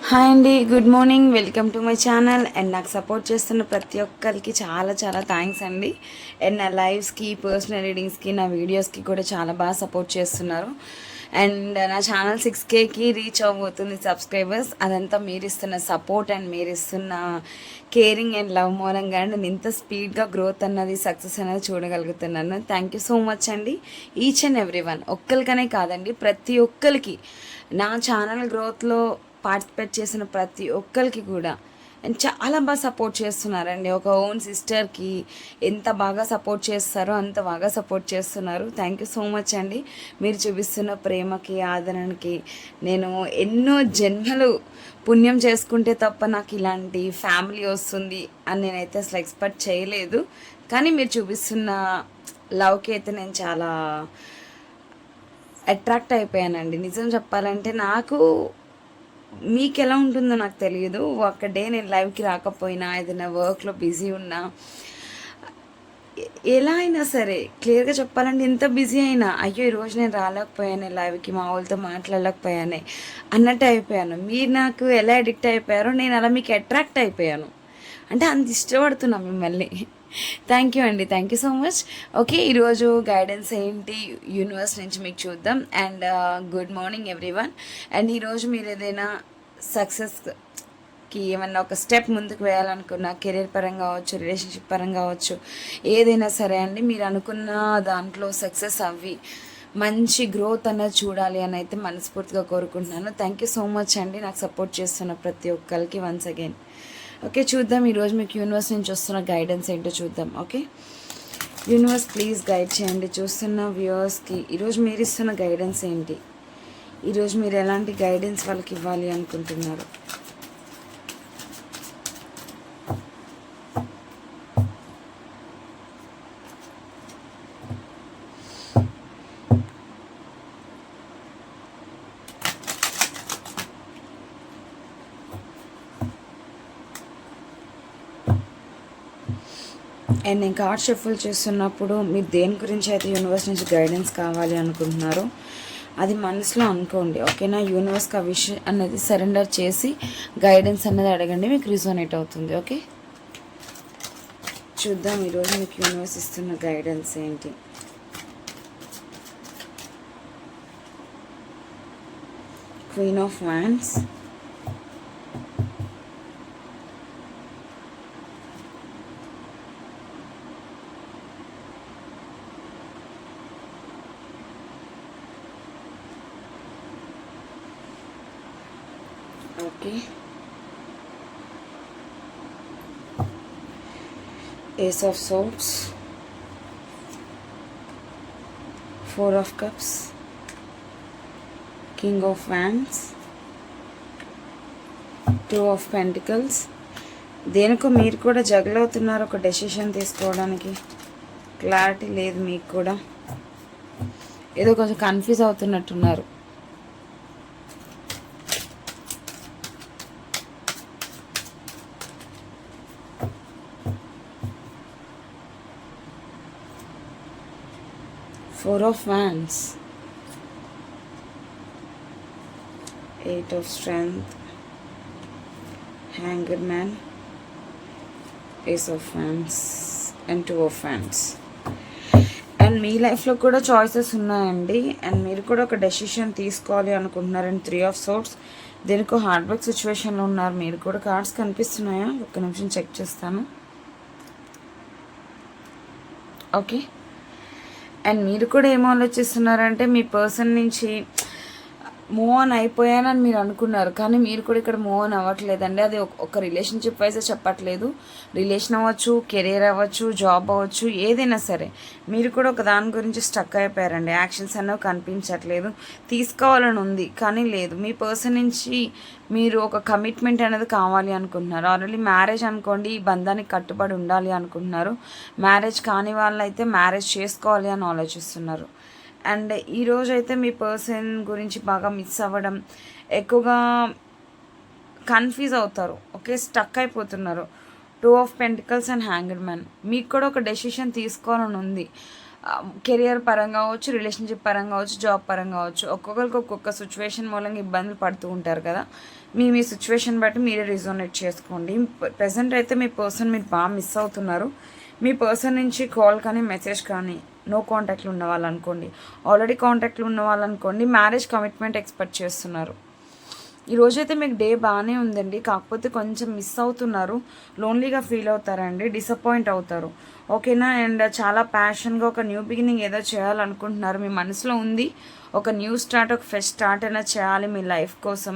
Hi అండి, good morning. Welcome to my channel. And నాకు support చేస్తున్న ప్రతి ఒక్కరికి చాలా చాలా థ్యాంక్స్ అండి. అండ్ నా లైవ్స్కి, పర్సనల్ రీడింగ్స్కి, నా వీడియోస్కి కూడా చాలా బాగా సపోర్ట్ చేస్తున్నారు. అండ్ నా ఛానల్ 6Kకి రీచ్ అవ్వబోతుంది సబ్స్క్రైబర్స్. అదంతా మీరు ఇస్తున్న సపోర్ట్ అండ్ మీరు ఇస్తున్న కేరింగ్ అండ్ లవ్ మూలంగా నేను ఇంత స్పీడ్గా గ్రోత్ అన్నది, సక్సెస్ అనేది చూడగలుగుతున్నాను. థ్యాంక్ యూ సో మచ్ అండి. ఈచ్ అండ్ ఎవ్రీ వన్, ఒక్కరికనే కాదండి, ప్రతి ఒక్కరికి నా ఛానల్ గ్రోత్లో పార్టిసిపేట్ చేసిన ప్రతి ఒక్కరికి కూడా చాలా బాగా సపోర్ట్ చేస్తున్నారండి. ఒక ఓన్ సిస్టర్కి ఎంత బాగా సపోర్ట్ చేస్తారో అంత బాగా సపోర్ట్ చేస్తున్నారు. థ్యాంక్ యూ సో మచ్ అండి. మీరు చూపిస్తున్న ప్రేమకి, ఆదరణకి నేను ఎన్నో జన్మలు పుణ్యం చేసుకుంటే తప్ప నాకు ఇలాంటి ఫ్యామిలీ వస్తుంది అని నేనైతే అసలు ఎక్స్పెక్ట్ చేయలేదు. కానీ మీరు చూపిస్తున్న లవ్కి అయితే నేను చాలా అట్రాక్ట్ అయిపోయానండి. నిజం చెప్పాలంటే నాకు మీకు ఎలా ఉంటుందో నాకు తెలియదు. ఒక డే నేను లైవ్కి రాకపోయినా, ఏదైనా వర్క్లో బిజీ ఉన్నా, ఎలా అయినా సరే క్లియర్గా చెప్పాలంటే ఎంత బిజీ అయినా, అయ్యో ఈరోజు నేను రాలేకపోయాను లైవ్కి, మా వాళ్ళతో మాట్లాడలేకపోయానే అన్నట్టు అయిపోయాను. మీరు నాకు ఎలా అడిక్ట్ అయిపోయారో నేను అలా మీకు అట్రాక్ట్ అయిపోయాను. అంటే అంత ఇష్టపడుతున్నా మిమ్మల్ని. థ్యాంక్ యూ అండి, thank you so much. Okay, ఈరోజు గైడెన్స్ ఏంటి యూనివర్స్ నుంచి మీకు చూద్దాం. And good morning everyone. And ఈరోజు మీరు ఏదైనా సక్సెస్కి ఏమన్నా ఒక స్టెప్ ముందుకు వేయాలనుకున్న, కెరీర్ పరంగా కావచ్చు, రిలేషన్షిప్ పరంగా కావచ్చు, ఏదైనా సరే అండి, మీరు అనుకున్న దాంట్లో సక్సెస్ అవ్వి మంచి గ్రోత్ అన్నది చూడాలి అని అయితే మనస్ఫూర్తిగా కోరుకుంటున్నాను. థ్యాంక్ యూ సో మచ్ అండి, నాకు సపోర్ట్ చేస్తున్న ప్రతి ఒక్కరికి వన్స్ అగైన్. ఓకే, చూద్దాం ఈరోజు మీకు యూనివర్స్ నుంచి వస్తున్న గైడెన్స్ ఏంటో చూద్దాం. ఓకే, యూనివర్స్ ప్లీజ్ గైడ్ చేయండి చూస్తున్న వ్యూవర్స్కి. ఈరోజు మీరు ఇస్తున్న గైడెన్స్ ఏంటి? ఈరోజు మీరు ఎలాంటి గైడెన్స్ వాళ్ళకి ఇవ్వాలి అనుకుంటున్నారు? అండ్ నేను కార్డ్ షఫుల్ చేస్తున్నప్పుడు మీరు దేని గురించి అయితే యూనివర్స్ నుంచి గైడెన్స్ కావాలి అనుకుంటున్నారో అది మనసులో అనుకోండి. ఓకేనా? యూనివర్స్కి ఆ విషయం అనేది సరెండర్ చేసి గైడెన్స్ అనేది అడగండి, మీకు రిజోనేట్ అవుతుంది. ఓకే, చూద్దాం ఈరోజు మీకు యూనివర్స్ ఇస్తున్న గైడెన్స్ ఏంటి. Queen of wands, okay, ace of swords, 4 of cups, king of wands, 2 of pentacles. దేనికో మీరు కూడా జగల్ అవుతున్నారు ఒక డెసిషన్ తీసుకోవడానికి. క్లారిటీ లేదు మీకు కూడా, ఏదో కొంచెం confuse అవుతున్నట్టున్నారు. Four of Wands, 8 of Strength, Hanged Man, Ace of Wands and 2 of Wands. And మీ లైఫ్లో కూడా చాయిసెస్ ఉన్నాయండి. అండ్ మీరు కూడా ఒక డెసిషన్ తీసుకోవాలి అనుకుంటున్నారు. అండ్ 3 ఆఫ్ సోర్డ్స్, దీనికి హార్డ్ వర్క్ సిచ్యువేషన్లో ఉన్నారు. మీరు కూడా కార్డ్స్ కనిపిస్తున్నాయా? ఒక్క నిమిషం చెక్ చేస్తాను. ఓకే, అండ్ మీరు కూడా ఏం ఆలోచిస్తున్నారంటే మీ పర్సన్ నుంచి మూవ్ ఆన్ అయిపోయానని మీరు అనుకున్నారు, కానీ మీరు కూడా ఇక్కడ మూవ్ ఆన్ అవ్వట్లేదండి. అది ఒక రిలేషన్షిప్ వైజ్ చెప్పట్లేదు. రిలేషన్ అవ్వచ్చు, కెరీర్ అవ్వచ్చు, జాబ్ అవ్వచ్చు, ఏదైనా సరే మీరు కూడా ఒక దాని గురించి స్టక్ అయిపోయారండి. యాక్షన్స్ అనేవి కనిపించట్లేదు. తీసుకోవాలని ఉంది కానీ లేదు. మీ పర్సన్ నుంచి మీరు ఒక కమిట్మెంట్ అనేది కావాలి అనుకుంటున్నారు. ఆల్రెడీ మ్యారేజ్ అనుకోండి, ఈ బంధానికి కట్టుబడి ఉండాలి అనుకుంటున్నారు. మ్యారేజ్ కాని వాళ్ళైతే మ్యారేజ్ చేసుకోవాలి అని ఆలోచిస్తున్నారు. అండ్ ఈరోజు అయితే మీ పర్సన్ గురించి బాగా మిస్ అవ్వడం, ఎక్కువగా కన్ఫ్యూజ్ అవుతారు. ఓకే, స్టక్ అయిపోతున్నారు. 2 of pentacles and hanged man. మీకు కూడా ఒక డెసిషన్ తీసుకోవాలని ఉంది. కెరియర్ పరంగా అవ్వచ్చు, రిలేషన్షిప్ పరంగా అవ్వచ్చు, జాబ్ పరంగా అవ్వచ్చు. ఒక్కొక్కరికి ఒక్కొక్క సిచ్యువేషన్ మూలంగా ఇబ్బందులు పడుతూ ఉంటారు కదా. మీ సిచ్యువేషన్ బట్టి మీరే రిజోనేట్ చేసుకోండి. ప్రెసెంట్ అయితే మీ పర్సన్ మీరు బాగా మిస్ అవుతున్నారు. మీ పర్సన్ నుంచి కాల్ కానీ మెసేజ్ కానీ నో కాంటాక్ట్లు ఉన్న వాళ్ళు అనుకోండి, ఆల్రెడీ కాంటాక్ట్లు ఉన్న వాళ్ళు అనుకోండి, మ్యారేజ్ కమిట్మెంట్ ఎక్స్పెక్ట్ చేస్తున్నారు. ఈరోజైతే మీకు డే బాగానే ఉందండి, కాకపోతే కొంచెం మిస్ అవుతున్నారు, లోన్లీగా ఫీల్ అవుతారండి, డిసప్పాయింట్ అవుతారు. ఓకేనా? అండ్ చాలా ప్యాషన్గా ఒక న్యూ బిగినింగ్ ఏదో చేయాలనుకుంటున్నారు, మీ మనసులో ఉంది. ఒక న్యూ స్టార్ట్, ఒక ఫ్రెష్ స్టార్ట్ అయినా చేయాలి మీ లైఫ్ కోసం,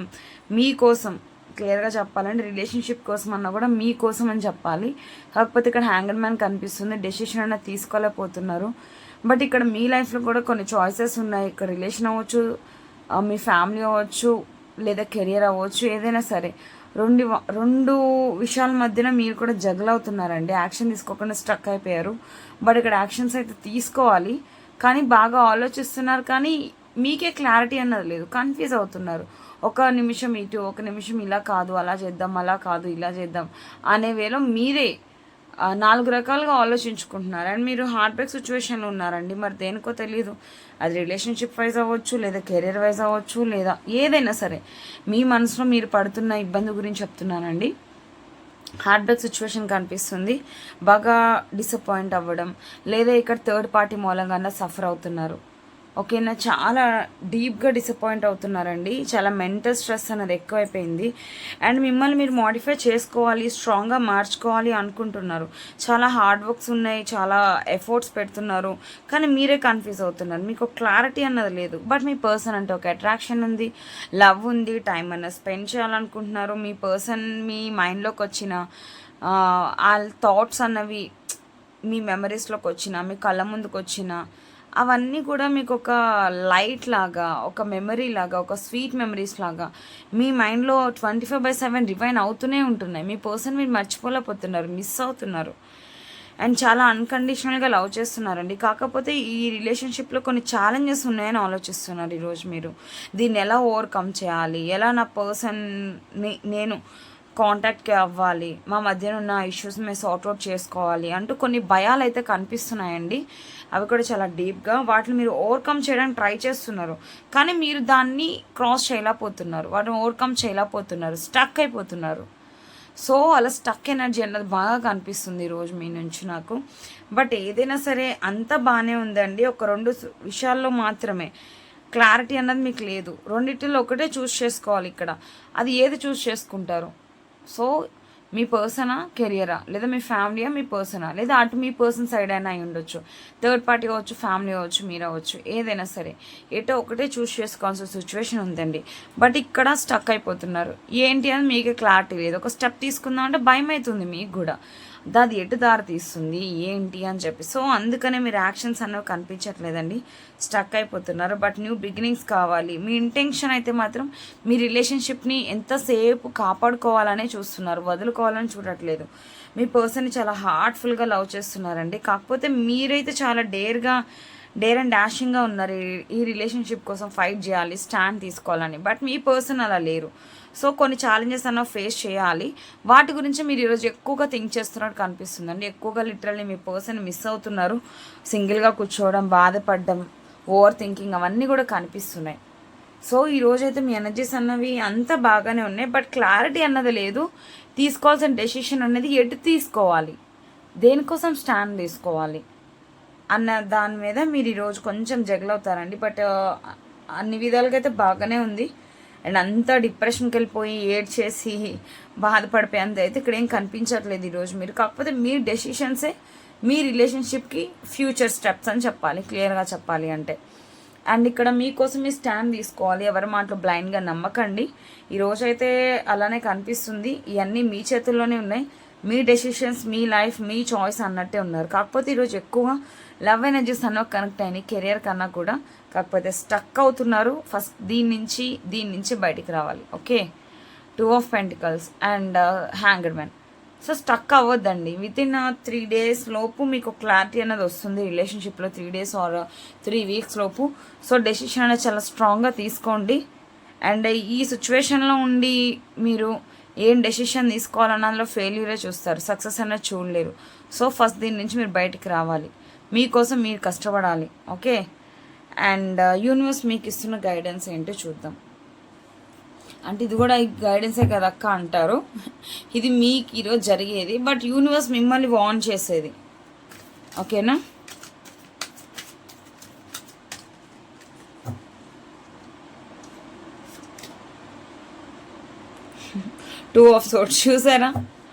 మీకోసం. క్లియర్గా చెప్పాలంటే రిలేషన్షిప్ కోసం అన్నా కూడా మీకోసం అని చెప్పాలి. కాకపోతే ఇక్కడ హ్యాంగర్ మ్యాన్ కనిపిస్తుంది, డెసిషన్ అయినా తీసుకోలేకపోతున్నారు. బట్ ఇక్కడ మీ లైఫ్లో కూడా కొన్ని చాయిసెస్ ఉన్నాయి. ఇక్కడ రిలేషన్ అవ్వచ్చు, మీ ఫ్యామిలీ అవ్వచ్చు, లేదా కెరియర్ అవ్వచ్చు, ఏదైనా సరే. రెండు విషయాల మధ్యన మీరు కూడా జగల్ అవుతున్నారండి, యాక్షన్ తీసుకోకుండా స్ట్రక్ అయిపోయారు. బట్ ఇక్కడ యాక్షన్స్ అయితే తీసుకోవాలి, కానీ బాగా ఆలోచిస్తున్నారు, కానీ మీకే క్లారిటీ అన్నది లేదు, కన్ఫ్యూజ్ అవుతున్నారు. ఒక నిమిషం ఇటు, ఒక నిమిషం ఇలా కాదు, అలా చేద్దాం, అలా కాదు, ఇలా చేద్దాం అనే వేలో మీరే 4 రకాలుగా ఆలోచించుకుంటున్నారు. అండ్ మీరు హార్ట్ బ్రేక్ సిచ్యువేషన్లో ఉన్నారండి, మరి దేనికో తెలియదు. అది రిలేషన్షిప్ వైజ్ అవ్వచ్చు, లేదా కెరీర్ వైజ్ అవ్వచ్చు, లేదా ఏదైనా సరే మీ మనసులో మీరు పడుతున్న ఇబ్బంది గురించి చెప్తున్నానండి. హార్ట్ బ్రేక్ సిచ్యువేషన్ కనిపిస్తుంది, బాగా డిసప్పాయింట్ అవ్వడం, లేదా ఇక్కడ థర్డ్ పార్టీ మూలంగా సఫర్ అవుతున్నారు. ఓకేనా? చాలా డీప్గా డిసప్పాయింట్ అవుతున్నారండి, చాలా మెంటల్ స్ట్రెస్ అనేది ఎక్కువైపోయింది. అండ్ మిమ్మల్ని మీరు మోడిఫై చేసుకోవాలి, స్ట్రాంగ్గా మార్చుకోవాలి అనుకుంటున్నారు. చాలా హార్డ్ వర్క్స్ ఉన్నాయి, చాలా ఎఫర్ట్స్ పెడుతున్నారు, కానీ మీరే కన్ఫ్యూజ్ అవుతున్నారు, మీకు క్లారిటీ అన్నది లేదు. బట్ మీ పర్సన్ అంటే ఒక అట్రాక్షన్ ఉంది, లవ్ ఉంది, టైం అన్నది స్పెండ్ చేయాలనుకుంటున్నారు. మీ పర్సన్ మీ మైండ్లోకి వచ్చిన ఆ థాట్స్ అన్నవి మీ మెమరీస్లోకి వచ్చిన, మీ కళ్ళ ముందుకు వచ్చిన అవన్నీ కూడా మీకు ఒక లైట్ లాగా, ఒక మెమరీ లాగా, ఒక స్వీట్ మెమరీస్ లాగా మీ మైండ్లో 24/7 రివైన్ అవుతూనే ఉంటున్నాయి. మీ పర్సన్ మీరు మర్చిపోలేకపోతున్నారు, మిస్ అవుతున్నారు. అండ్ చాలా అన్కండిషనల్గా లవ్ చేస్తున్నారండి. కాకపోతే ఈ రిలేషన్షిప్లో కొన్ని ఛాలెంజెస్ ఉన్నాయని ఆలోచిస్తున్నారు ఈరోజు మీరు. దీన్ని ఎలా ఓవర్కమ్ చేయాలి, ఎలా నా పర్సన్ని నేను కాంటాక్ట్కి అవ్వాలి, మా మధ్యన ఉన్న ఇష్యూస్ మేము సార్ట్అవుట్ చేసుకోవాలి అంటూ కొన్ని భయాలు అయితే కనిపిస్తున్నాయండి. అవి కూడా చాలా డీప్గా, వాటిని మీరు ఓవర్కమ్ చేయడానికి ట్రై చేస్తున్నారు, కానీ మీరు దాన్ని క్రాస్ చేయలేకపోతున్నారు, వాటిని ఓవర్కమ్ చేయలేకపోతున్నారు, స్టక్ అయిపోతున్నారు. సో అలా స్టక్ ఎనర్జీ అన్నది బాగా కనిపిస్తుంది ఈరోజు మీ నుంచి నాకు. బట్ ఏదైనా సరే అంతా బాగానే ఉందండి, ఒక 2 విషయాల్లో మాత్రమే క్లారిటీ అన్నది మీకు లేదు. రెండింటిలో ఒకటే చూస్ చేసుకోవాలి ఇక్కడ, అది ఏది చూస్ చేసుకుంటారు? సో మీ పర్సనా, కెరియరా, లేదా మీ ఫ్యామిలీయా, మీ పర్సనా, లేదా అటు మీ పర్సన్ సైడ్ అయినా అయి ఉండొచ్చు, థర్డ్ పార్టీ అవ్వచ్చు, ఫ్యామిలీ అవ్వచ్చు, మీరు అవ్వచ్చు, ఏదైనా సరే ఏటో ఒకటే చూస్ చేసుకోవాల్సిన సిచ్యువేషన్ ఉందండి. బట్ ఇక్కడ స్టక్ అయిపోతున్నారు, ఏంటి అని మీకే క్లారిటీ లేదు. ఒక స్టెప్ తీసుకుందాం అంటే భయం అవుతుంది మీకు కూడా, అది ఎటు దారి తీస్తుంది ఏంటి అని చెప్పి. సో అందుకనే మీరు యాక్షన్స్ అనేవి కనిపించట్లేదండి, స్టక్ అయిపోతున్నారు. బట్ న్యూ బిగినింగ్స్ కావాలి. మీ ఇంటెన్షన్ అయితే మాత్రం మీ రిలేషన్షిప్ని ఎంతసేపు కాపాడుకోవాలనే చూస్తున్నారు, వదులుకోవాలని చూడట్లేదు. మీ పర్సన్ని చాలా హార్ట్ఫుల్గా లవ్ చేస్తున్నారండి. కాకపోతే మీరైతే చాలా డేర్ అండ్ డాషింగ్గా ఉన్నారు ఈ రిలేషన్షిప్ కోసం ఫైట్ చేయాలి, స్టాండ్ తీసుకోవాలని. బట్ మీ పర్సన్ అలా లేరు. సో కొన్ని ఛాలెంజెస్ అన్న ఫేస్ చేయాలి, వాటి గురించి మీరు ఈరోజు ఎక్కువగా థింక్ చేస్తున్నట్టు కనిపిస్తుందండి. ఎక్కువగా లిటరల్లీ మీ పర్సన్ మిస్ అవుతున్నారు, సింగిల్గా కూర్చోవడం, బాధపడడం, ఓవర్ థింకింగ్ అవన్నీ కూడా కనిపిస్తున్నాయి. సో ఈరోజైతే మీ ఎనర్జీస్ అన్నవి అంతా బాగానే ఉన్నాయి, బట్ క్లారిటీ అన్నది లేదు. తీసుకోవాల్సిన డెసిషన్ అనేది ఎటు తీసుకోవాలి, దేనికోసం స్టాండ్ తీసుకోవాలి అన్న దాని మీద మీరు ఈరోజు కొంచెం జగలవుతారండి. బట్ అన్ని విధాలుగా అయితే బాగానే ఉంది. అండ్ అంతా డిప్రెషన్కి వెళ్ళిపోయి ఏడ్చేసి బాధపడిపోయేంత అయితే ఇక్కడ ఏం కనిపించట్లేదు ఈరోజు మీరు. కాకపోతే మీ డెసిషన్సే మీ రిలేషన్షిప్కి ఫ్యూచర్ స్టెప్స్ అని చెప్పాలి, క్లియర్గా చెప్పాలి అంటే. అండ్ ఇక్కడ మీకోసం మీ స్టాండ్ తీసుకోవాలి, ఎవరి మాటలు బ్లైండ్గా నమ్మకండి. ఈరోజైతే అలానే కనిపిస్తుంది, ఇవన్నీ మీ చేతుల్లోనే ఉన్నాయి, మీ డెసిషన్స్, మీ లైఫ్, మీ చాయిస్ అన్నట్టే ఉన్నారు. కాకపోతే ఈరోజు ఎక్కువ లవ్ ఎనర్జీస్ అన్న కనెక్ట్ అయినాయి కెరియర్ కన్నా కూడా. కాకపోతే స్టక్ అవుతున్నారు, ఫస్ట్ దీని నుంచి బయటికి రావాలి. ఓకే, 2 of Pentacles అండ్ హ్యాంగర్ మ్యాన్. సో స్టక్ అవ్వద్దండి, వితిన్ 3 days లోపు మీకు క్లారిటీ అనేది వస్తుంది రిలేషన్షిప్లో, 3 days ఆర్ 3 weeks లోపు. సో డెసిషన్ అనేది చాలా స్ట్రాంగ్గా తీసుకోండి. అండ్ ఈ సిచ్యువేషన్లో ఉండి మీరు ఏం డెసిషన్ తీసుకోవాలన్నలో ఫెయిల్యూరే చూస్తారు, సక్సెస్ అనేది చూడలేరు. సో ఫస్ట్ దీని నుంచి మీరు బయటికి రావాలి, మీకోసం మీరు కష్టపడాలి. ఓకే, అండ్ యూనివర్స్ మీకు ఇస్తున్న గైడెన్స్ ఏంటో చూద్దాం. అంటే ఇది కూడా గైడెన్సే కదా అక్క అంటారు. ఇది మీకు ఈరోజు జరిగేది, బట్ యూనివర్స్ మిమ్మల్ని వార్న్ చేసేది. ఓకేనా? టూ ఆఫ్ సోర్ట్స్ చూసారా?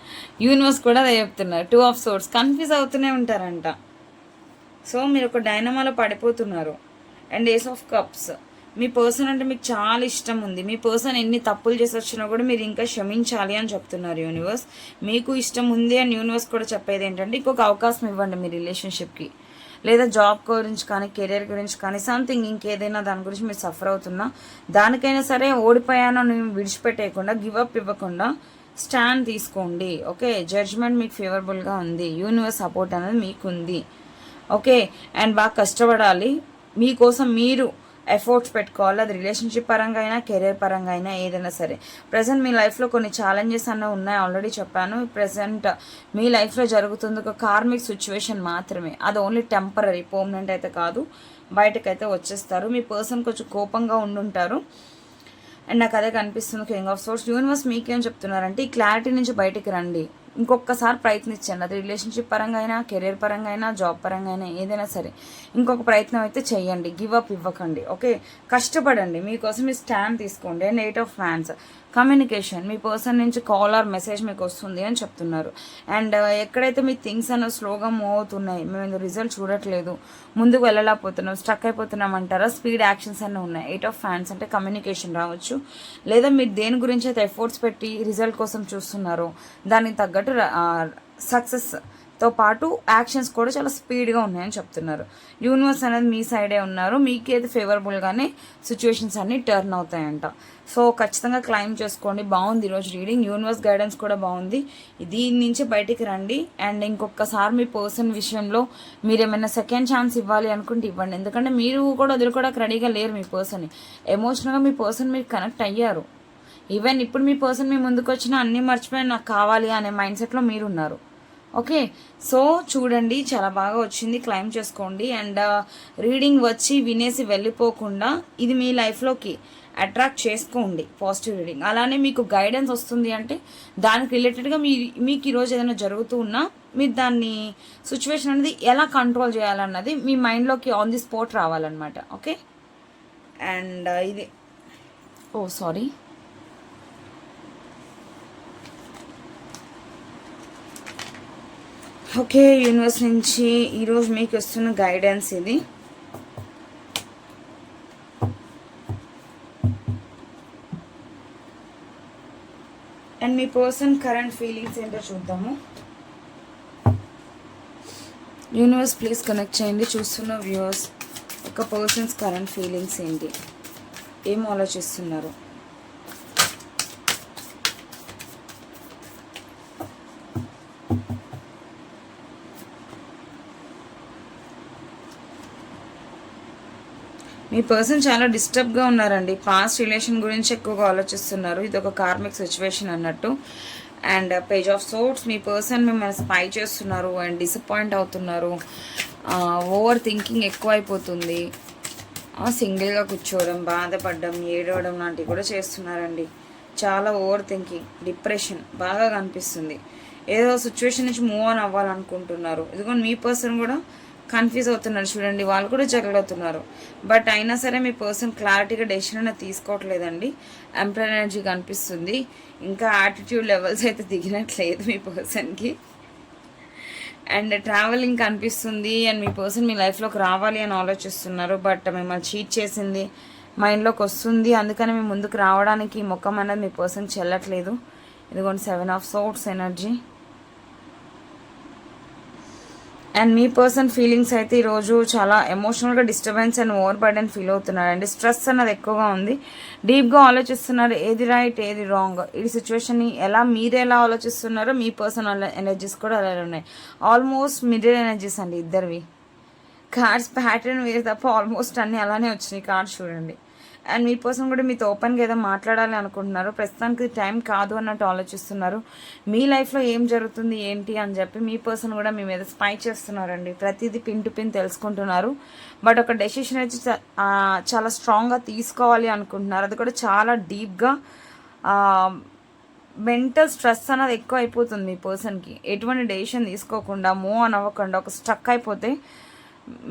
యూనివర్స్ కూడా అదే చెప్తున్నారు. టూ ఆఫ్ సోర్ట్స్ కన్ఫ్యూజ్ అవుతూనే ఉంటారంట. సో మీరు ఒక డైనమాలో పడిపోతున్నారు. అండ్ ఏస్ ఆఫ్ కప్స్, మీ పర్సన్ అంటే మీకు చాలా ఇష్టం ఉంది. మీ పర్సన్ ఎన్ని తప్పులు చేసి వచ్చినా కూడా మీరు ఇంకా క్షమించాలి అని చెప్తున్నారు యూనివర్స్. మీకు ఇష్టం ఉంది అని యూనివర్స్ కూడా చెప్పేది ఏంటంటే ఇంకొక అవకాశం ఇవ్వండి మీ రిలేషన్షిప్కి. లేదా జాబ్ గురించి కానీ కెరీర్ గురించి కానీ సంథింగ్ ఇంకేదైనా దాని గురించి మీరు సఫర్ అవుతున్నా దానికైనా సరే ఓడిపోయానో విడిచిపెట్టేయకుండా గివ్ అప్ ఇవ్వకుండా స్టాండ్ తీసుకోండి. ఓకే, జడ్జ్మెంట్ మీకు ఫేవరబుల్గా ఉంది. యూనివర్స్ సపోర్ట్ అనేది మీకు ఉంది. ఓకే, అండ్ బాగా కష్టపడాలి. మీకోసం మీరు ఎఫర్ట్స్ పెట్టుకోవాలి. అది రిలేషన్షిప్ పరంగా అయినా కెరీర్ పరంగా అయినా ఏదైనా సరే. ప్రజెంట్ మీ లైఫ్లో కొన్ని ఛాలెంజెస్ అన్న ఉన్నాయి, ఆల్రెడీ చెప్పాను. ప్రజెంట్ మీ లైఫ్లో జరుగుతుంది ఒక కార్మిక్ సిచ్యువేషన్ మాత్రమే. అది ఓన్లీ టెంపరీ, పర్మనెంట్ అయితే కాదు. బయటకైతే వచ్చేస్తారు. మీ పర్సన్ కొంచెం కోపంగా ఉండుంటారు. అండ్ నాకు అదే కనిపిస్తుంది కింగ్ ఆఫ్ సోర్స్. యూనివర్స్ మీకేం చెప్తున్నారంటే ఈ క్లారిటీ నుంచి బయటికి రండి. ఇంకొకసారి ప్రయత్నించండి. అది రిలేషన్షిప్ పరంగా అయినా కెరీర్ పరంగా అయినా జాబ్ పరంగా అయినా ఏదైనా సరే ఇంకొక ప్రయత్నం అయితే చేయండి. గివ్ అప్ ఇవ్వకండి. ఓకే, కష్టపడండి. మీకోసం మీ స్టాండ్ తీసుకోండి. And 8 of hands, communication. Me person నుంచి కాల్ ఆర్ మెసేజ్ మీకు వస్తుంది అని చెప్తున్నారు. అండ్ ఎక్కడైతే మీ థింగ్స్ అన్న స్లోగా మూవ్ అవుతున్నాయి, మేము రిజల్ట్ చూడట్లేదు, ముందుకు వెళ్ళలేకపోతున్నాం, స్ట్రక్ అయిపోతున్నాం అంటారా, స్పీడ్ యాక్షన్స్ అన్నీ ఉన్నాయి. 8 ఆఫ్ హ్యాండ్స్ అంటే కమ్యూనికేషన్ రావచ్చు. లేదా మీరు దేని గురించి అయితే ఎఫర్ట్స్ పెట్టి రిజల్ట్ కోసం చూస్తున్నారో దానికి తగ్గట్టు సక్సెస్తో పాటు యాక్షన్స్ కూడా చాలా స్పీడ్గా ఉన్నాయని చెప్తున్నారు. యూనివర్స్ అనేది మీ సైడే ఉన్నారు. మీకేది ఫేవరబుల్గానే సిచ్యువేషన్స్ అన్నీ టర్న్ అవుతాయంట. సో ఖచ్చితంగా క్లైమ్ చేసుకోండి. బాగుంది ఈరోజు రీడింగ్. యూనివర్స్ గైడెన్స్ కూడా బాగుంది. దీని నుంచి బయటికి రండి. అండ్ ఇంకొకసారి మీ పర్సన్ విషయంలో మీరు ఏమైనా సెకండ్ ఛాన్స్ ఇవ్వాలి అనుకుంటే ఇవ్వండి. ఎందుకంటే మీరు కూడా వదులుకోవడానికి రెడీగా లేరు. మీ పర్సన్ని ఎమోషనల్గా మీ పర్సన్ మీరు కనెక్ట్ అయ్యారు. ఈవెన్ ఇప్పుడు మీ పర్సన్ మీ ముందుకు వచ్చినా అన్నీ మర్చిపోయి నాకు కావాలి అనే మైండ్ సెట్లో మీరు ఉన్నారు. ఓకే, సో చూడండి, చాలా బాగా వచ్చింది. క్లైమ్ చేసుకోండి. అండ్ రీడింగ్ వచ్చి వినేసి వెళ్ళిపోకుండా ఇది మీ లైఫ్లోకి అట్రాక్ట్ చేసుకోండి. Positive reading. అలానే మీకు గైడెన్స్ వస్తుంది అంటే దానికి రిలేటెడ్గా మీకు ఈరోజు ఏదైనా జరుగుతూ ఉన్నా మీరు దాన్ని సిచ్యువేషన్ అనేది ఎలా కంట్రోల్ చేయాలన్నది మీ మైండ్లోకి ఆన్ ది స్పాట్ రావాలన్నమాట. ఓకే, అండ్ ఇది సారీ, ఓకే, యూనివర్స్ నుంచి ఈరోజు మీకు వస్తున్న గైడెన్స్ ఇది. And me person current feelings ఏంటో చూద్దాము. యూనివర్స్ ప్లీజ్ కనెక్ట్ చేయండి. చూస్తున్న వ్యూవర్స్, ఒక పర్సన్స్ కరెంట్ ఫీలింగ్స్ ఏంటి, ఏం ఆలోచిస్తున్నారు? మీ పర్సన్ చాలా డిస్టర్బ్గా ఉన్నారండి. పాస్ట్ రిలేషన్ గురించి ఎక్కువగా ఆలోచిస్తున్నారు. ఇది ఒక కార్మిక్ సిచ్యువేషన్ అన్నట్టు. And page of swords, me person మిమ్మల్ని స్పై చేస్తున్నారు అండ్ డిసప్పాయింట్ అవుతున్నారు. ఓవర్ థింకింగ్ ఎక్కువైపోతుంది. సింగిల్గా కూర్చోవడం, బాధపడడం, ఏడవడం లాంటివి కూడా చేస్తున్నారండి. చాలా ఓవర్ థింకింగ్, డిప్రెషన్ బాగా కనిపిస్తుంది. ఏదో సిచ్యువేషన్ నుంచి మూవ్ ఆన్ అవ్వాలనుకుంటున్నారు. ఇదిగోండి మీ పర్సన్ కూడా కన్ఫ్యూజ్ అవుతున్నారు. చూడండి, వాళ్ళు కూడా జగలవుతున్నారు. బట్ అయినా సరే మీ పర్సన్ క్లారిటీగా డెసిషన్ అనేది తీసుకోవట్లేదండి. ఎంప్లాయ్ ఎనర్జీ కనిపిస్తుంది. ఇంకా యాటిట్యూడ్ లెవెల్స్ అయితే దిగినట్లేదు మీ పర్సన్కి. అండ్ ట్రావెలింగ్ కనిపిస్తుంది. అండ్ మీ పర్సన్ మీ లైఫ్లోకి రావాలి అని ఆలోచిస్తున్నారు. బట్ మిమ్మల్ని చీట్ చేసింది మైండ్లోకి వస్తుంది. అందుకని మీ ముందుకు రావడానికి ముఖం అనేది మీ పర్సన్ చెల్లట్లేదు. ఇదిగోండి 7 of swords energy. And me person feelings అయితే ఈరోజు చాలా ఎమోషనల్గా disturbance and over burden feel అవుతున్నారు అండి. స్ట్రెస్ అన్నది ఎక్కువగా ఉంది. డీప్గా ఆలోచిస్తున్నారు, ఏది రైట్ ఏది రాంగ్. ఈ సిచ్యువేషన్ని మీరు ఎలా ఆలోచిస్తున్నారో మీ పర్సన్ ఎనర్జీస్ కూడా అలానే ఉన్నాయి. ఆల్మోస్ట్ మిడిల్ ఎనర్జీస్ అండి ఇద్దరివి. కార్డ్స్ ప్యాటర్న్ వేరు తప్ప ఆల్మోస్ట్ అన్నీ అలానే వచ్చినాయి కార్డ్స్ చూడండి. అండ్ మీ పర్సన్ కూడా మీతో ఓపెన్గా ఏదో మాట్లాడాలి అనుకుంటున్నారు. ప్రస్తుతానికి టైం కాదు అన్నట్టు ఆలోచిస్తున్నారు. మీ లైఫ్లో ఏం జరుగుతుంది ఏంటి అని చెప్పి మీ పర్సన్ కూడా మీ మీద స్పై చేస్తున్నారండి. ప్రతిదీ పిన్ టు పిన్ తెలుసుకుంటున్నారు. బట్ ఒక డెసిషన్ అయితే చాలా స్ట్రాంగ్గా తీసుకోవాలి అనుకుంటున్నారు. అది కూడా చాలా డీప్గా మెంటల్ స్ట్రెస్ అనేది ఎక్కువ అయిపోతుంది మీ పర్సన్కి. ఎటువంటి డెసిషన్ తీసుకోకుండా మూవ్ ఆన్ అవ్వకుండా ఒక స్ట్రక్ అయిపోతే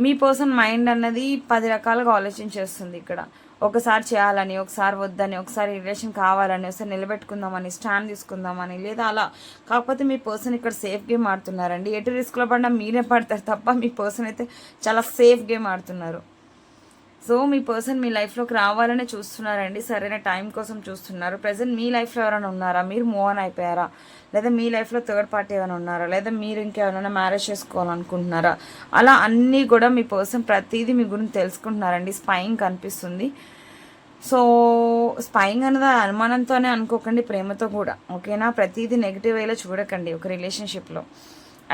మీ పర్సన్ మైండ్ అన్నది 10 రకాలుగా ఆలోచించేస్తుంది. ఇక్కడ ఒకసారి చేయాలని, ఒకసారి వద్దని, ఒకసారి రిలేషన్ కావాలని, ఒకసారి నిలబెట్టుకుందామని, స్టాండ్ తీసుకుందామని, లేదా అలా. కాకపోతే మీ పర్సన్ ఇక్కడ సేఫ్ గేమ్ ఆడుతున్నారండి. ఎటు రిస్క్లో పడినా మీరే పడతారు తప్ప మీ పర్సన్ అయితే చాలా సేఫ్ గేమ్ ఆడుతున్నారు. సో మీ పర్సన్ మీ లైఫ్లోకి రావాలనే చూస్తున్నారండి. సరైన టైం కోసం చూస్తున్నారు. ప్రజెంట్ మీ లైఫ్లో ఎవరైనా ఉన్నారా, మీరు మూవ్ ఆన్ అయిపోయారా, లేదా మీ లైఫ్లో థర్డ్ పార్టీ ఏమైనా ఉన్నారా, లేదా మీరు ఇంకెవరైనా మ్యారేజ్ చేసుకోవాలనుకుంటున్నారా, అలా అన్నీ కూడా మీ పర్సన్ ప్రతిదీ మీ గురించి తెలుసుకుంటున్నారండి. స్పైయింగ్ కనిపిస్తుంది. సో స్పైయింగ్ అనేది అనుమానంతోనే అనుకోకండి, ప్రేమతో కూడా, ఓకేనా. ప్రతిదీ నెగిటివ్ వేలో చూడకండి ఒక రిలేషన్షిప్లో.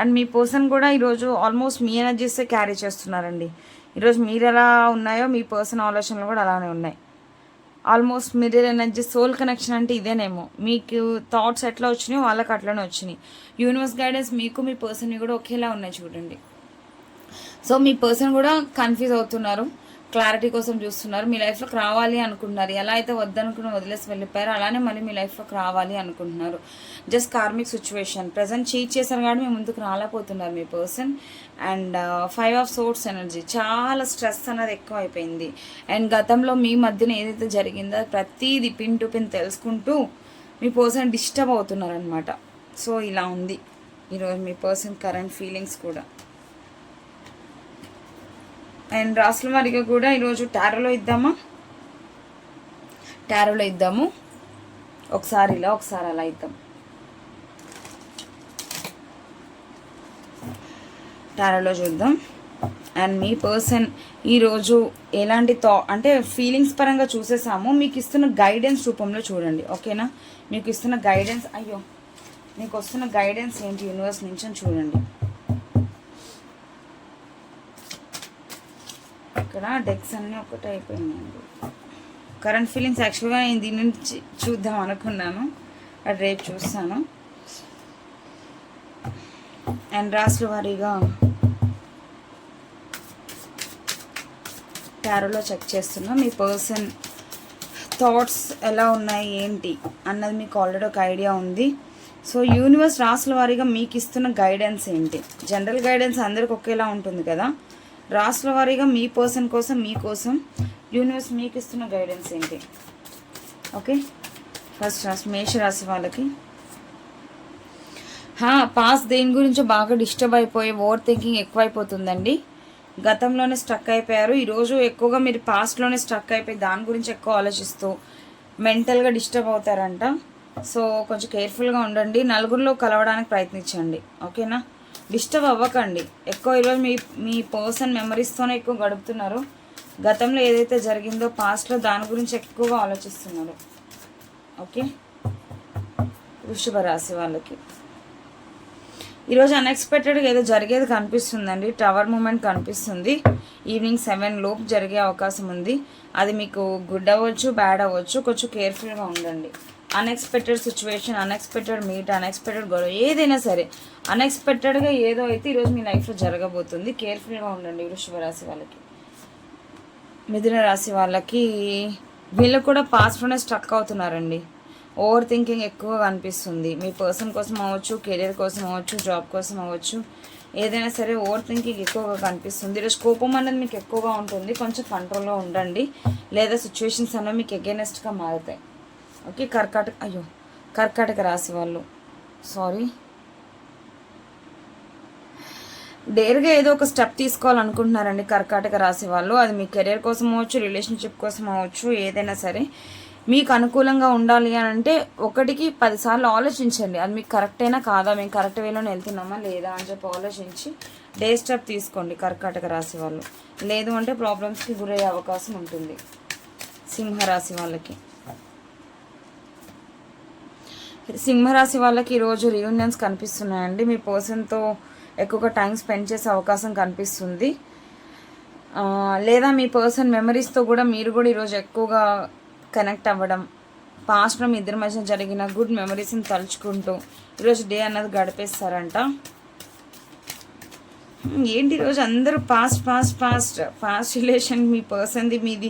అండ్ మీ పర్సన్ కూడా ఈరోజు ఆల్మోస్ట్ మీ ఎనర్జీసే క్యారీ చేస్తున్నారండి. ఈరోజు మీరు ఎలా ఉన్నాయో మీ పర్సన్ ఆలోచనలు కూడా అలానే ఉన్నాయి. Almost mirror energy, soul connection అంటే ఇదేనేమో. మీకు థాట్స్ ఎట్లా వచ్చినాయో వాళ్ళకి అట్లనే వచ్చినాయి. యూనివర్స్ గైడెన్స్ మీకు మీ పర్సన్వి కూడా ఒకేలా ఉన్నాయి చూడండి. సో మీ పర్సన్ కూడా కన్ఫ్యూజ్ అవుతున్నారు, క్లారిటీ కోసం చూస్తున్నారు. మీ లైఫ్లోకి రావాలి అనుకుంటున్నారు. ఎలా అయితే వద్దనుకుని వదిలేసి వెళ్ళిపోయారో అలానే మళ్ళీ మీ లైఫ్లోకి రావాలి అనుకుంటున్నారు. Just karmic situation. Present cheat చేశారు కానీ మీ ముందుకు రాలేకపోతున్నారు మీ person. And 5 of swords energy, చాలా స్ట్రెస్ అనేది ఎక్కువ అయిపోయింది. అండ్ గతంలో మీ మధ్యన ఏదైతే జరిగిందో ప్రతిదీ పిన్ టు పిన్ తెలుసుకుంటూ మీ పర్సన్ డిస్టర్బ్ అవుతున్నారనమాట. సో ఇలా ఉంది ఈరోజు మీ పర్సన్ కరెంట్ ఫీలింగ్స్ కూడా. అండ్ రాసుల వారిగా కూడా ఈరోజు టారోలో ఇద్దాము. ఒకసారి ఇలా, ఒకసారి అలా ఇద్దాం. టారోలో చూద్దాం. అండ్ మీ పర్సన్ ఈరోజు ఎలాంటి అంటే ఫీలింగ్స్ పరంగా చూసేసాము. మీకు ఇస్తున్న గైడెన్స్ రూపంలో చూడండి, ఓకేనా. మీకు ఇస్తున్న గైడెన్స్, మీకు వస్తున్న గైడెన్స్ ఏంటి యూనివర్స్ నుంచి అని చూడండి. ఇక్కడ డెక్స్ అన్నీ ఒకటే అయిపోయినాయండి. కరెంట్ ఫీలింగ్స్ యాక్చువల్గా నేను దీని నుంచి చూద్దాం అనుకున్నాను, అది రేపు చూస్తాను. అండ్ రాసుల వారీగా టారోలో చెక్ చేస్తున్నా. మీ పర్సన్ థాట్స్ ఎలా ఉన్నాయి ఏంటి అన్నది మీకు ఆల్రెడీ ఒక ఐడియా ఉంది. సో యూనివర్స్ రాసుల వారీగా మీకు ఇస్తున్న గైడెన్స్ ఏంటి? జనరల్ గైడెన్స్ అందరికి ఒకేలా ఉంటుంది కదా. రాసుల వారీగా మీ పర్సన్ కోసం, మీకోసం యూనివర్స్ మీకు ఇస్తున్న గైడెన్స్ ఏంటి? ఓకే, ఫస్ట్ రాశి మేషరాశి వాళ్ళకి. పాస్ట్ దేని గురించో బాగా డిస్టర్బ్ అయిపోయి ఓవర్ థింకింగ్ ఎక్కువైపోతుందండి. గతంలోనే స్ట్రక్ అయిపోయారు. ఈరోజు ఎక్కువగా మీరు పాస్ట్లోనే స్ట్రక్ అయిపోయి దాని గురించి ఎక్కువ ఆలోచిస్తూ మెంటల్గా డిస్టర్బ్ అవుతారంట. సో కొంచెం కేర్ఫుల్గా ఉండండి. నలుగురిలో కలవడానికి ప్రయత్నించండి, ఓకేనా. డిస్టర్బ్ అవ్వకండి ఎక్కువ. ఈరోజు మీ పర్సన్ మెమరీస్తోనే ఎక్కువ గడుపుతున్నారు. గతంలో ఏదైతే జరిగిందో పాస్ట్లో దాని గురించి ఎక్కువగా ఆలోచిస్తున్నారు, ఓకే. వృషభ రాశి వాళ్ళకి ఈరోజు అన్ఎక్స్పెక్టెడ్గా ఏదో జరిగేది కనిపిస్తుందండి. టవర్ మూమెంట్ కనిపిస్తుంది. ఈవినింగ్ 7 లోపు జరిగే అవకాశం ఉంది. అది మీకు గుడ్ అవ్వచ్చు, బ్యాడ్ అవ్వచ్చు. కొంచెం కేర్ఫుల్గా ఉండండి. Unexpected situation, unexpected meet, unexpected గొడవ, ఏదైనా సరే అన్ఎక్స్పెక్టెడ్గా ఏదో అయితే ఈరోజు మీ లైఫ్లో జరగబోతుంది. కేర్ఫుల్గా ఉండండి. వృషభ రాశి వాళ్ళకి. మిథున రాశి వాళ్ళకి వీళ్ళు కూడా పాస్ట్లోనే స్ట్రక్ అవుతున్నారండి. ఓవర్ థింకింగ్ ఎక్కువగా అనిపిస్తుంది. మీ పర్సన్ కోసం అవ్వచ్చు, కెరీర్ కోసం అవ్వచ్చు, జాబ్ కోసం అవ్వచ్చు, ఏదైనా సరే ఓవర్ థింకింగ్ ఎక్కువగా కనిపిస్తుంది. ఈరోజు కోపం అనేది మీకు ఎక్కువగా ఉంటుంది. కొంచెం కంట్రోల్లో ఉండండి, లేదా సిచ్యువేషన్స్ అనేవి మీకు అగైనెస్ట్గా మారుతాయి, ఓకే. కర్కాటక రాశి వాళ్ళు డేర్గా ఏదో ఒక స్టెప్ తీసుకోవాలనుకుంటున్నారండి కర్కాటక రాశి వాళ్ళు. అది మీ కెరీర్ కోసం అవ్వచ్చు, రిలేషన్షిప్ కోసం అవ్వచ్చు, ఏదైనా సరే మీకు అనుకూలంగా ఉండాలి అని అంటే 1కి 10 సార్లు ఆలోచించండి. అది మీకు కరెక్ట్ అయినా కాదా, మేము కరెక్ట్ వేలోనే వెళ్తున్నామా లేదా అని చెప్పి ఆలోచించి డే స్టెప్ తీసుకోండి కర్కాటక రాశి వాళ్ళు. లేదు అంటే ప్రాబ్లమ్స్కి గురయ్యే అవకాశం ఉంటుంది. సింహరాశి వాళ్ళకి ఈరోజు రీయూనియన్స్ కనిపిస్తున్నాయండి. మీ పర్సన్తో ఎక్కువగా టైం స్పెండ్ చేసే అవకాశం కనిపిస్తుంది. లేదా మీ పర్సన్ మెమరీస్తో కూడా మీరు కూడా ఈరోజు ఎక్కువగా కనెక్ట్ అవ్వడం, పాస్ట్లో మీ ఇద్దరి మధ్య జరిగిన గుడ్ మెమరీస్ని తలుచుకుంటూ ఈరోజు డే అన్నది గడిపేస్తారంట. ఏంటి ఈరోజు అందరూ పాస్ట్ రిలేషన్ మీ పర్సన్ది మీది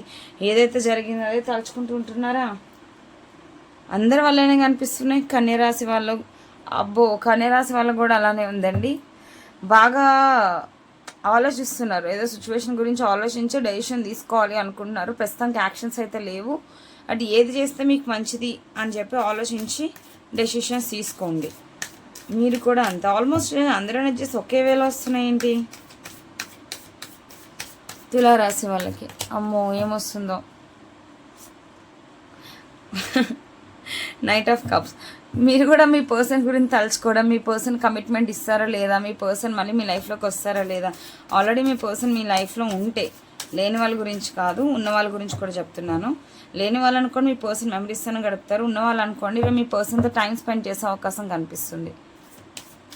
ఏదైతే జరిగిందో అదే తలుచుకుంటూ ఉంటున్నారా? అందరి వల్లనే కనిపిస్తున్నాయి. కన్యరాశి వాళ్ళు, అబ్బో కన్యరాశి వాళ్ళకు కూడా అలానే ఉందండి. బాగా ఆలోచిస్తున్నారు, ఏదో సిచ్యువేషన్ గురించి ఆలోచించి డెసిషన్ తీసుకోవాలి అనుకుంటున్నారు. ప్రస్తుతానికి యాక్షన్స్ అయితే లేవు. అది ఏది చేస్తే మీకు మంచిది అని చెప్పి ఆలోచించి డెసిషన్స్ తీసుకోండి. మీరు కూడా అంతే. ఆల్మోస్ట్ అందరూ ఎనర్జీస్ ఒకే వేళ వస్తున్నాయి ఏంటి తులారాశి వాళ్ళకి? అమ్మో ఏమొస్తుందో. Knight of cups. మీరు కూడా మీ పర్సన్ గురించి తలుచుకోవడం, మీ పర్సన్ కమిట్మెంట్ ఇస్తారా లేదా, మీ పర్సన్ మళ్ళీ మీ లైఫ్లోకి వస్తారా లేదా. ఆల్రెడీ మీ పర్సన్ మీ లైఫ్లో ఉంటే, లేని వాళ్ళ గురించి కాదు ఉన్న వాళ్ళ గురించి కూడా చెప్తున్నాను. లేని వాళ్ళు అనుకోండి మీ పర్సన్ మెమరీస్తోనే గడుపుతారు. ఉన్న వాళ్ళు అనుకోండి మీ పర్సన్తో టైం స్పెండ్ చేసే అవకాశం కనిపిస్తుంది.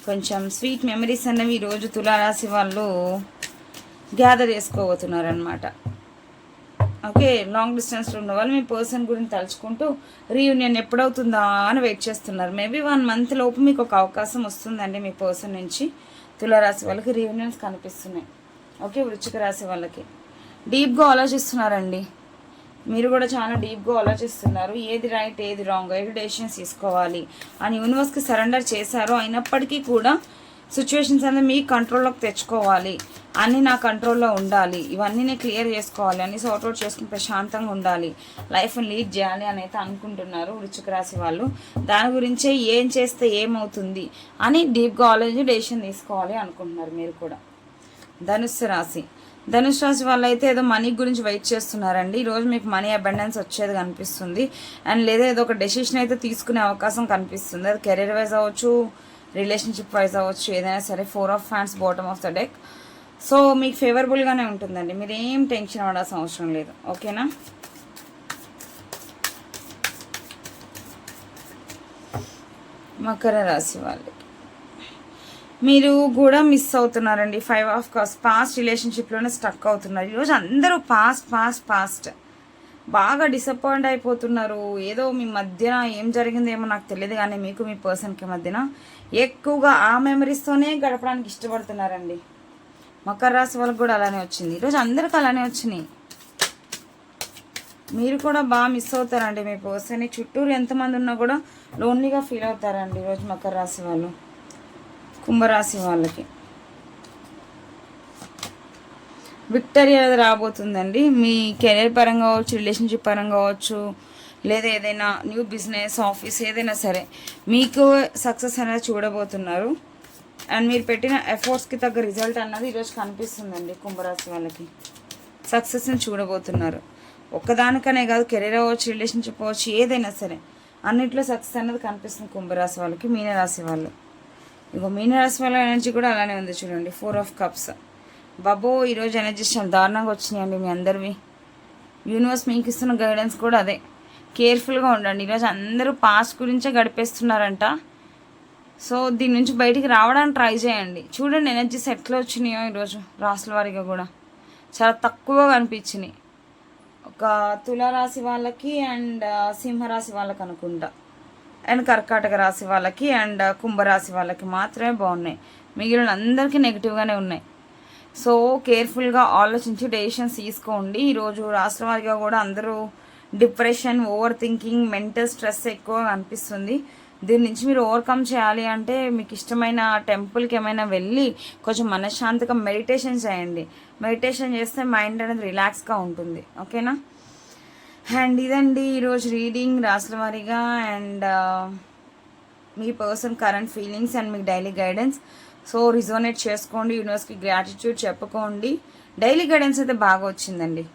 కొంచెం స్వీట్ మెమరీస్ అనేవి ఈరోజు తులారాశి వాళ్ళు గ్యాదర్ చేసుకోబోతున్నారనమాట. ఓకే, లాంగ్ డిస్టెన్స్లో ఉన్న వాళ్ళు మీ పర్సన్ గురించి తలుచుకుంటూ రీయూనియన్ ఎప్పుడవుతుందా అని వెయిట్ చేస్తున్నారు. మేబీ 1 month లోపు మీకు ఒక అవకాశం వస్తుందండి మీ పర్సన్ నుంచి. తులారాశి వాళ్ళకి రీయూనియన్స్ కనిపిస్తున్నాయి. ఓకే, వృశ్చిక రాశి వాళ్ళకి డీప్గా ఆలోచిస్తున్నారండి. మీరు కూడా చాలా డీప్గా ఆలోచిస్తున్నారు. ఏది రైట్ ఏది రాంగ్, ఏది డెసిషన్స్ తీసుకోవాలి అని యూనివర్స్కి సరెండర్ చేశారు. అయినప్పటికీ కూడా సిచ్యువేషన్స్ అనేది మీ కంట్రోల్లోకి తెచ్చుకోవాలి, అన్నీ నా కంట్రోల్లో ఉండాలి, ఇవన్నీ నేను క్లియర్ చేసుకోవాలి, అన్నీ సార్ట్అవుట్ చేసుకుని ప్రశాంతంగా ఉండాలి, లైఫ్ని లీడ్ చేయాలి అని అయితే అనుకుంటున్నారు వృశ్చిక రాశి వాళ్ళు. దాని గురించే ఏం చేస్తే ఏమవుతుంది అని డీప్గా ఆలోచించి డెసిషన్ తీసుకోవాలి అనుకుంటున్నారు మీరు కూడా. ధనుస్సు రాశి. ధనుసు రాశి వాళ్ళు అయితే ఏదో మనీ గురించి వెయిట్ చేస్తున్నారండి. ఈరోజు మీకు మనీ అబండెన్స్ వచ్చేది కనిపిస్తుంది. అండ్ లేదా ఏదో ఒక డెసిషన్ అయితే తీసుకునే అవకాశం కనిపిస్తుంది. అది కెరీర్ వైజ్ అవ్వచ్చు, రిలేషన్షిప్ వైజ్ అవ్వచ్చు, ఏదైనా సరే. 4 of Wands bottom of the deck. So మీకు ఫేవరబుల్గానే ఉంటుందండి, మీరు ఏం టెన్షన్ పడాల్సిన అవసరం లేదు. ఓకేనా? మకర రాశి వాళ్ళకి మీరు కూడా మిస్ అవుతున్నారండి. 5 of Cups. పాస్ట్ రిలేషన్షిప్లోనే స్టక్ అవుతున్నారు. ఈరోజు అందరూ పాస్ట్ బాగా డిసప్పాయింట్ అయిపోతున్నారు. ఏదో మీ మధ్యన ఏం జరిగిందేమో నాకు తెలియదు, కానీ మీకు మీ పర్సన్కి మధ్యన ఎక్కువగా ఆ మెమరీస్తోనే గడపడానికి ఇష్టపడుతున్నారండి. మకర రాశి వాళ్ళకి కూడా అలానే వచ్చింది. ఈరోజు అందరికి అలానే వచ్చినాయి. మీరు కూడా బాగా మిస్ అవుతారండి మీ పర్సన్ని. చుట్టూరు ఎంతమంది ఉన్నా కూడా లోన్లీగా ఫీల్ అవుతారండి ఈరోజు మకర రాశి వాళ్ళు. కుంభరాశి వాళ్ళకి విక్టరీ అనేది రాబోతుందండి. మీ కెరీర్ పరంగా కావచ్చు, రిలేషన్షిప్ పరంగా కావచ్చు, లేదా ఏదైనా న్యూ బిజినెస్, ఆఫీస్ ఏదైనా సరే మీకు సక్సెస్ అనేది చూడబోతున్నారు. అండ్ మీరు పెట్టిన ఎఫర్ట్స్కి తగ్గ రిజల్ట్ అన్నది ఈరోజు కనిపిస్తుందండి. కుంభరాశి వాళ్ళకి సక్సెస్ని చూడబోతున్నారు. ఒక్కదానికనే కాదు, కెరీర్ అవ్వచ్చు, రిలేషన్షిప్ అవ్వచ్చు, ఏదైనా సరే అన్నింటిలో సక్సెస్ అనేది కనిపిస్తుంది కుంభరాశి వాళ్ళకి. మీనరాశి వాళ్ళు, ఇగో మీనరాశి వాళ్ళ ఎనర్జీ కూడా అలానే ఉంది చూడండి. 4 of Cups. బాబో ఈరోజు ఎనర్జీస్ చాలా దారుణంగా వచ్చినాయండి మీ అందరివి. యూనివర్స్ మీకు ఇస్తున్న గైడెన్స్ కూడా అదే, కేర్ఫుల్గా ఉండండి. ఈరోజు అందరూ పాస్ట్ గురించే గడిపేస్తున్నారంట. సో దీని నుంచి బయటికి రావడానికి ట్రై చేయండి. చూడండి ఎనర్జీస్ ఎట్లా వచ్చినాయో ఈరోజు రాసుల వారిగా కూడా చాలా తక్కువగా కనిపించినాయి. ఒక తులారాశి వాళ్ళకి అండ్ సింహరాశి వాళ్ళకి అనుకుంటా, అండ్ కర్కాటక రాశి వాళ్ళకి అండ్ కుంభరాశి వాళ్ళకి మాత్రమే బాగున్నాయి. మిగిలిన అందరికీ నెగిటివ్గానే ఉన్నాయి. సో కేర్ఫుల్గా ఆలోచించి డెసిషన్స్ తీసుకోండి. ఈరోజు రాష్ట్ర వారిగా కూడా అందరూ depression, over thinking, mental stress ఎక్కువగా అనిపిస్తుంది. దీని నుంచి మీరు ఓవర్కమ్ చేయాలి అంటే మీకు ఇష్టమైన టెంపుల్కి ఏమైనా వెళ్ళి కొంచెం మనశ్శాంతిగా మెడిటేషన్ చేయండి. మెడిటేషన్ చేస్తే మైండ్ అనేది రిలాక్స్గా ఉంటుంది. ఓకేనా? అండ్ ఇదండి ఈరోజు రీడింగ్ రాసుల వారిగా and me person current feelings and మీకు డైలీ గైడెన్స్. సో రిజోనేట్ చేసుకోండి, యూనివర్స్కి గ్రాటిట్యూడ్ చెప్పుకోండి. డైలీ గైడెన్స్ అయితే బాగా వచ్చిందండి.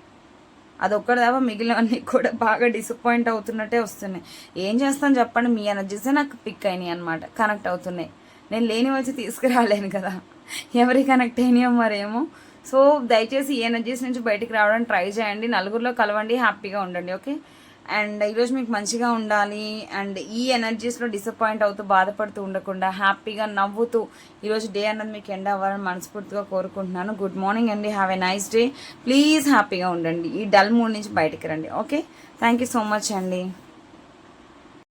అదొక్కటి తప్ప మిగిలినవన్నీ కూడా బాగా డిసప్పాయింట్ అవుతున్నట్టే వస్తున్నాయి. ఏం చేస్తాను చెప్పండి, మీ ఎనర్జీసే నాకు పిక్ అయినాయి అనమాట, కనెక్ట్ అవుతున్నాయి. నేను లేని వచ్చి తీసుకురాలేను కదా, ఎవరికి కనెక్ట్ అయినాయో మరేమో. సో దయచేసి ఈ ఎనర్జీస్ నుంచి బయటికి రావడానికి ట్రై చేయండి. నలుగురిలో కలవండి, హ్యాపీగా ఉండండి. ఓకే? అండ్ ఈరోజు మీకు మంచిగా ఉండాలి. అండ్ ఈ ఎనర్జీస్లో డిసప్పాయింట్ అవుతూ బాధపడుతూ ఉండకుండా హ్యాపీగా నవ్వుతూ ఈరోజు డే అన్నది మీకు ఎండ్ అవ్వాలని మనస్ఫూర్తిగా కోరుకుంటున్నాను. గుడ్ మార్నింగ్ అండి, have a nice day. Please హ్యాపీగా ఉండండి, ఈ డల్ మూడ్ నుంచి బయటికి రండి. Okay? Thank you so much అండి.